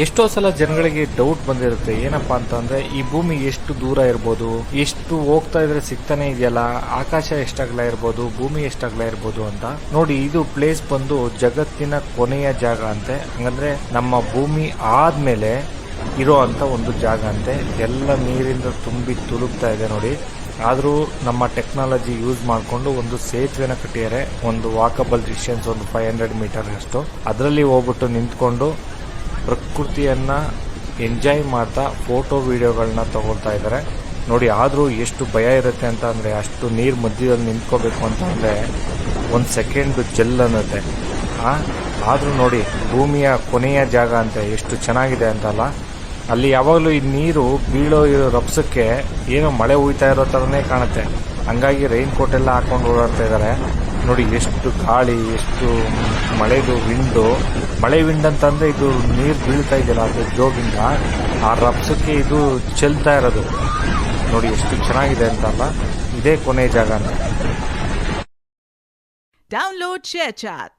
ಎಷ್ಟೋ ಸಲ ಜನಗಳಿಗೆ ಡೌಟ್ ಬಂದಿರುತ್ತೆ, ಏನಪ್ಪಾ ಅಂತಂದ್ರೆ ಈ ಭೂಮಿ ಎಷ್ಟು ದೂರ ಇರ್ಬೋದು, ಎಷ್ಟು ಹೋಗ್ತಾ ಇದ್ರೆ ಸಿಗ್ತಾನೆ ಇದೆಯಲ್ಲ, ಆಕಾಶ ಎಷ್ಟಾಗ್ಲ ಇರ್ಬೋದು, ಭೂಮಿ ಎಷ್ಟಾಗ್ಲ ಇರ್ಬೋದು ಅಂತ. ನೋಡಿ, ಇದು ಪ್ಲೇಸ್ ಬಂದು ಜಗತ್ತಿನ ಕೊನೆಯ ಜಾಗ ಅಂತೆ. ಹಂಗಂದ್ರೆ ನಮ್ಮ ಭೂಮಿ ಆದ್ಮೇಲೆ ಇರೋ ಅಂತ ಒಂದು ಜಾಗ ಅಂತೆ. ಎಲ್ಲ ನೀರಿಂದ ತುಂಬಿ ತುಳುಕ್ತಾ ಇದೆ ನೋಡಿ. ಆದರೂ ನಮ್ಮ ಟೆಕ್ನಾಲಜಿ ಯೂಸ್ ಮಾಡಿಕೊಂಡು ಒಂದು ಸೇತುವೆನ ಕಟ್ಟಿದ್ದಾರೆ. ಒಂದು ವಾಕಬಲ್ ಡಿಸ್ಟೆನ್ಸ್, ಒಂದು 500 ಮೀಟರ್ ಅಷ್ಟು. ಅದರಲ್ಲಿ ಹೋಗ್ಬಿಟ್ಟು ನಿಂತ್ಕೊಂಡು ಪ್ರಕೃತಿಯನ್ನ ಎಂಜಾಯ್ ಮಾಡ್ತಾ ಫೋಟೋ ವಿಡಿಯೋಗಳನ್ನ ತಗೊಳ್ತಾ ಇದ್ದಾರೆ ನೋಡಿ. ಆದರೂ ಎಷ್ಟು ಭಯ ಇರುತ್ತೆ ಅಂತ ಅಂದರೆ, ಅಷ್ಟು ನೀರು ಮಧ್ಯದಲ್ಲಿ ನಿಂತ್ಕೋಬೇಕು ಅಂತ ಅಂದರೆ ಒಂದು ಸೆಕೆಂಡ್ ಜೆಲ್ ಅನ್ನತ್ತೆ. ಆದರೂ ನೋಡಿ, ಭೂಮಿಯ ಕೊನೆಯ ಜಾಗ ಅಂತೆ, ಎಷ್ಟು ಚೆನ್ನಾಗಿದೆ ಅಂತಲ್ಲ. ಅಲ್ಲಿ ಯಾವಾಗಲೂ ಈ ನೀರು ಬೀಳೋ ಇರೋ ರಭಸಕ್ಕೆ ಏನೋ ಮಳೆ ಹುಯ್ತಾ ಇರೋ ಥರನೇ ಕಾಣುತ್ತೆ. ಹಂಗಾಗಿ ರೈನ್ ಕೋಟ್ ಎಲ್ಲ ಹಾಕೊಂಡು ಓಡಾಡ್ತಾ ಇದ್ದಾರೆ ನೋಡಿ. ಎಷ್ಟು ಗಾಳಿ, ಎಷ್ಟು ಮಳೆದು ವಿಂಡು. ಮಳೆ ವಿಂಡ್ ಅಂತಂದ್ರೆ ಇದು ನೀರು ಬೀಳ್ತಾ ಇದೆಯಲ್ಲ, ಅದು ಜೋಗಿಂದ ಆ ರಭಸಕ್ಕೆ ಇದು ಚೆಲ್ತಾ ಇರೋದು ನೋಡಿ. ಎಷ್ಟು ಚೆನ್ನಾಗಿದೆ ಅಂತಲ್ಲ. ಇದೇ ಕೊನೆ ಜಾಗ ಅಂತ. Download ShareChat.